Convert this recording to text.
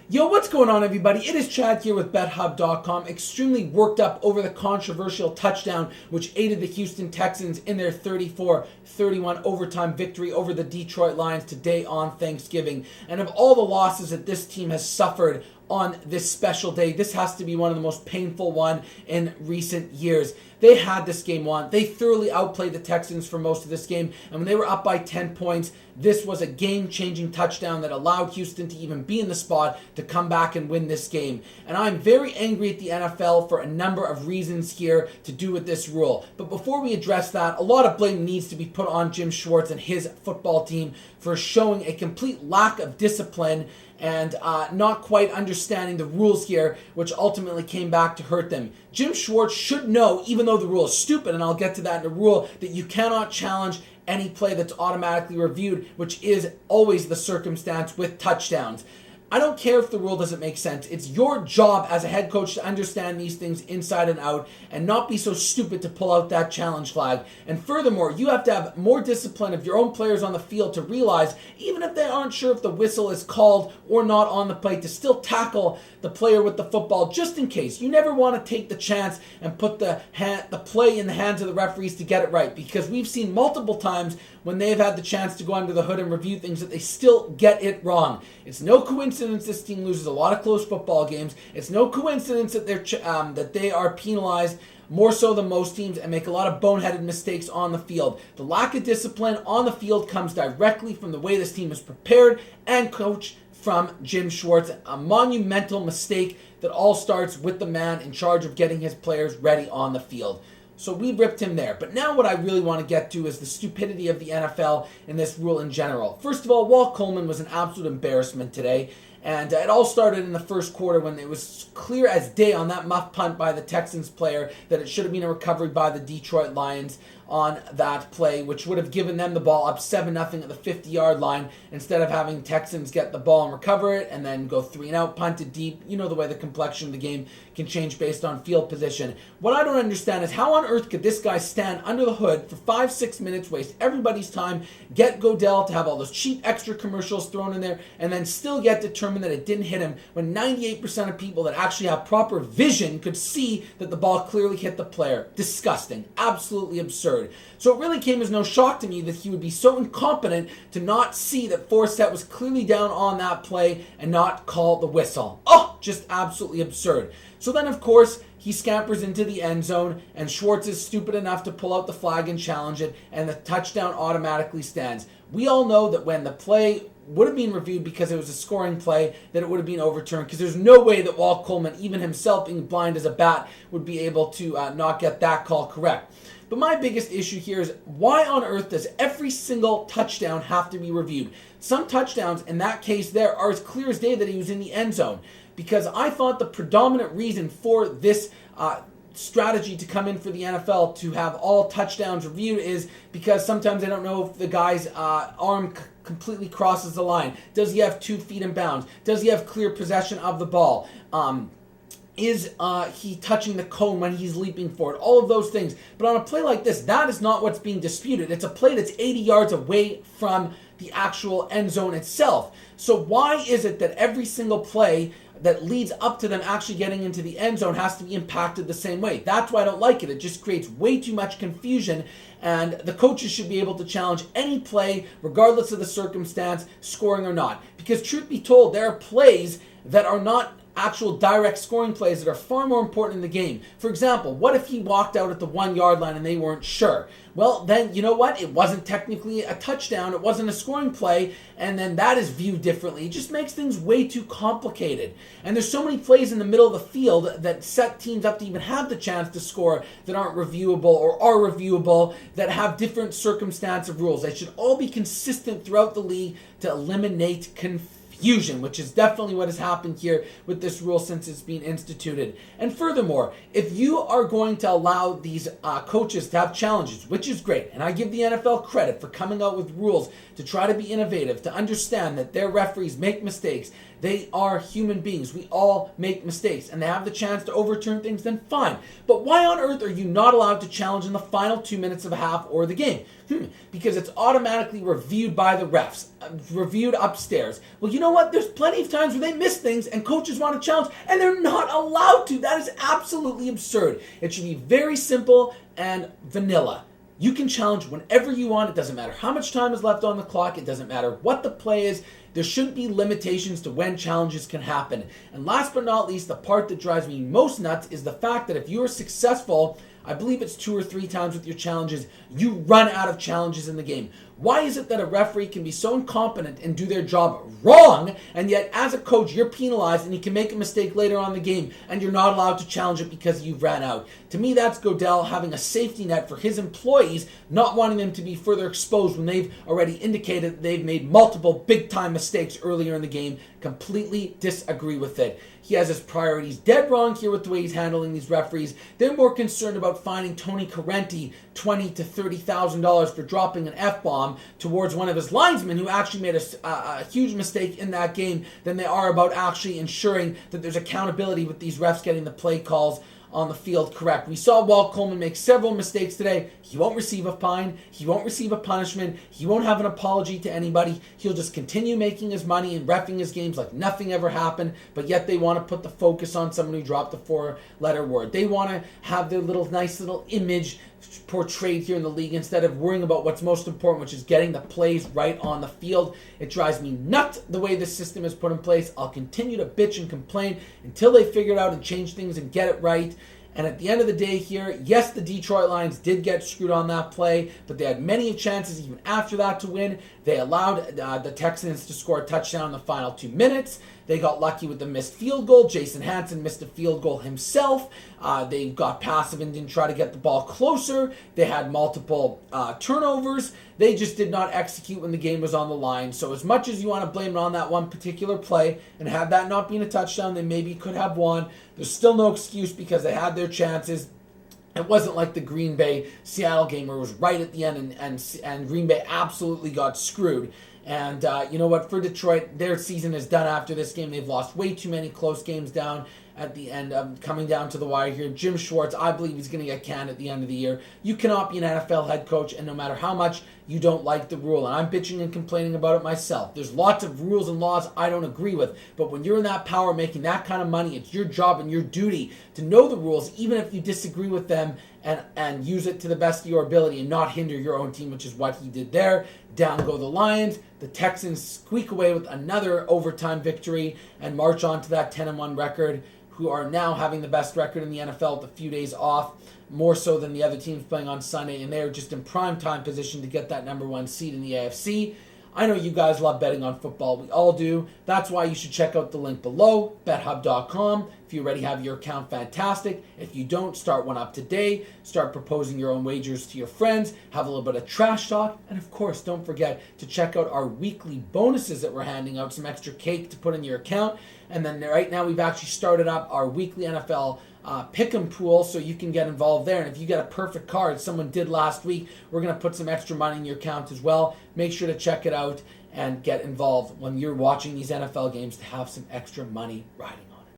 Yo, what's going on, everybody? It is Chad here with BetHubb.com, extremely worked up over the controversial touchdown which aided the Houston Texans in their 34-31 overtime victory over the Detroit Lions today on Thanksgiving. And of all the losses that this team has suffered on this special day, this has to be one of the most painful one in recent years. They had this game won. They thoroughly outplayed the Texans for most of this game, and when they were up by 10 points, this was a game-changing touchdown that allowed Houston to even be in the spot to come back and win this game. And I'm very angry at the NFL for a number of reasons here to do with this rule. But before we address that, a lot of blame needs to be put on Jim Schwartz and his football team for showing a complete lack of discipline and not quite understanding the rules here, which ultimately came back to hurt them. Jim Schwartz should know, even though the rule is stupid, and I'll get to that in a rule, that you cannot challenge any play that's automatically reviewed, which is always the circumstance with touchdowns. I don't care if the rule doesn't make sense. It's your job as a head coach to understand these things inside and out and not be so stupid to pull out that challenge flag. And furthermore, you have to have more discipline of your own players on the field to realize, even if they aren't sure if the whistle is called or not on the play, to still tackle the player with the football just in case. You never want to take the chance and put the play in the hands of the referees to get it right, because we've seen multiple times when they've had the chance to go under the hood and review things that they still get it wrong. It's no coincidence this team loses a lot of close football games. It's no coincidence that they are penalized more so than most teams and make a lot of boneheaded mistakes on the field. The lack of discipline on the field comes directly from the way this team is prepared and coached from Jim Schwartz. A monumental mistake that all starts with the man in charge of getting his players ready on the field. So we ripped him there. But now what I really want to get to is the stupidity of the NFL and this rule in general. First of all, Walt Coleman was an absolute embarrassment today. And it all started in the first quarter when it was clear as day on that muff punt by the Texans player that it should have been a recovery by the Detroit Lions on that play, which would have given them the ball up 7-0 at the 50-yard line instead of having Texans get the ball and recover it and then go 3-and-out, punt it deep. You know the way the complexion of the game can change based on field position. What I don't understand is how on earth could this guy stand under the hood for 5-6 minutes, waste everybody's time, get Godell to have all those cheap extra commercials thrown in there, and then still get determined that it didn't hit him when 98% of people that actually have proper vision could see that the ball clearly hit the player. Disgusting. Absolutely absurd. So it really came as no shock to me that he would be so incompetent to not see that Forsett was clearly down on that play and not call the whistle. Oh, just absolutely absurd. So then, of course, he scampers into the end zone, and Schwartz is stupid enough to pull out the flag and challenge it, and the touchdown automatically stands. We all know that when the play would have been reviewed because it was a scoring play, that it would have been overturned, because there's no way that Walt Coleman, even himself being blind as a bat, would be able to not get that call correct. But my biggest issue here is, why on earth does every single touchdown have to be reviewed? Some touchdowns, in that case there, are as clear as day that he was in the end zone. Because I thought the predominant reason for this strategy to come in for the NFL to have all touchdowns reviewed is because sometimes they don't know if the guy's arm completely crosses the line. Does he have 2 feet in bounds? Does he have clear possession of the ball? Is he touching the cone when he's leaping for it? All of those things. But on a play like this, that is not what's being disputed. It's a play that's 80 yards away from the actual end zone itself. So why is it that every single play that leads up to them actually getting into the end zone has to be impacted the same way? That's why I don't like it. It just creates way too much confusion, and the coaches should be able to challenge any play, regardless of the circumstance, scoring or not. Because truth be told, there are plays that are not actual direct scoring plays that are far more important in the game. For example, what if he walked out at the 1-yard line and they weren't sure? Well, then, you know what? It wasn't technically a touchdown. It wasn't a scoring play, and then that is viewed differently. It just makes things way too complicated. And there's so many plays in the middle of the field that set teams up to even have the chance to score that aren't reviewable or are reviewable, that have different circumstance of rules. They should all be consistent throughout the league to eliminate confusion, which is definitely what has happened here with this rule since it's been instituted. And furthermore, if you are going to allow these coaches to have challenges, which is great, and I give the NFL credit for coming out with rules to try to be innovative, to understand that their referees make mistakes, They are human beings. We all make mistakes, and they have the chance to overturn things, then fine. But why on earth are you not allowed to challenge in the final 2 minutes of a half or the game? Because it's automatically reviewed by the refs, reviewed upstairs. Well, you know what? There's plenty of times where they miss things and coaches want to challenge, and they're not allowed to. That is absolutely absurd. It should be very simple and vanilla. You can challenge whenever you want. It doesn't matter how much time is left on the clock. It doesn't matter what the play is. There shouldn't be limitations to when challenges can happen. And last but not least, the part that drives me most nuts is the fact that if you are successful, I believe it's 2 or 3 times with your challenges, you run out of challenges in the game. Why is it that a referee can be so incompetent and do their job wrong, and yet as a coach you're penalized and you can make a mistake later on in the game and you're not allowed to challenge it because you've ran out? To me, that's Goodell having a safety net for his employees, not wanting them to be further exposed when they've already indicated that they've made multiple big-time mistakes earlier in the game. Completely disagree with it. He has his priorities dead wrong here with the way he's handling these referees. They're more concerned about finding Tony Correnti $20,000 to $30,000 for dropping an F-bomb towards one of his linesmen who actually made a huge mistake in that game than they are about actually ensuring that there's accountability with these refs getting the play calls on the field correct. We saw Walt Coleman make several mistakes today. He won't receive a fine. He won't receive a punishment. He won't have an apology to anybody. He'll just continue making his money and reffing his games like nothing ever happened, but yet they want to put the focus on someone who dropped the 4-letter word. They want to have their nice little image portrayed here in the league instead of worrying about what's most important, which is getting the plays right on the field. It drives me nuts the way this system is put in place. I'll continue to bitch and complain until they figure it out and change things and get it right. And at the end of the day here, yes, the Detroit Lions did get screwed on that play, but they had many chances even after that to win. They allowed the Texans to score a touchdown in the final 2 minutes. They got lucky with the missed field goal. Jason Hanson missed a field goal himself. They got passive and didn't try to get the ball closer. They had multiple turnovers. They just did not execute when the game was on the line. So as much as you want to blame it on that one particular play, and had that not been a touchdown, they maybe could have won. There's still no excuse because they had their chances. It wasn't like the Green Bay-Seattle game where it was right at the end and Green Bay absolutely got screwed. And you know what? For Detroit, their season is done after this game. They've lost way too many close games down at the end, coming down to the wire here. Jim Schwartz, I believe he's going to get canned at the end of the year. You cannot be an NFL head coach, and no matter how much you don't like the rule, and I'm bitching and complaining about it myself. There's lots of rules and laws I don't agree with, but when you're in that power making that kind of money, it's your job and your duty to know the rules, even if you disagree with them, and use it to the best of your ability and not hinder your own team, which is what he did there. Down go the Lions. The Texans squeak away with another overtime victory and march on to that 10-1 record, who are now having the best record in the NFL with a few days off, more so than the other teams playing on Sunday, and they're just in prime time position to get that number 1 seed in the AFC. I know you guys love betting on football. We all do. That's why you should check out the link below, BetHubb.com. If you already have your account, fantastic. If you don't, start one up today. Start proposing your own wagers to your friends. Have a little bit of trash talk. And of course, don't forget to check out our weekly bonuses that we're handing out, some extra cake to put in your account. And then right now we've actually started up our weekly NFL pick'em pool, so you can get involved there. And if you get a perfect card, someone did last week, we're going to put some extra money in your account as well. Make sure to check it out and get involved when you're watching these NFL games to have some extra money riding on.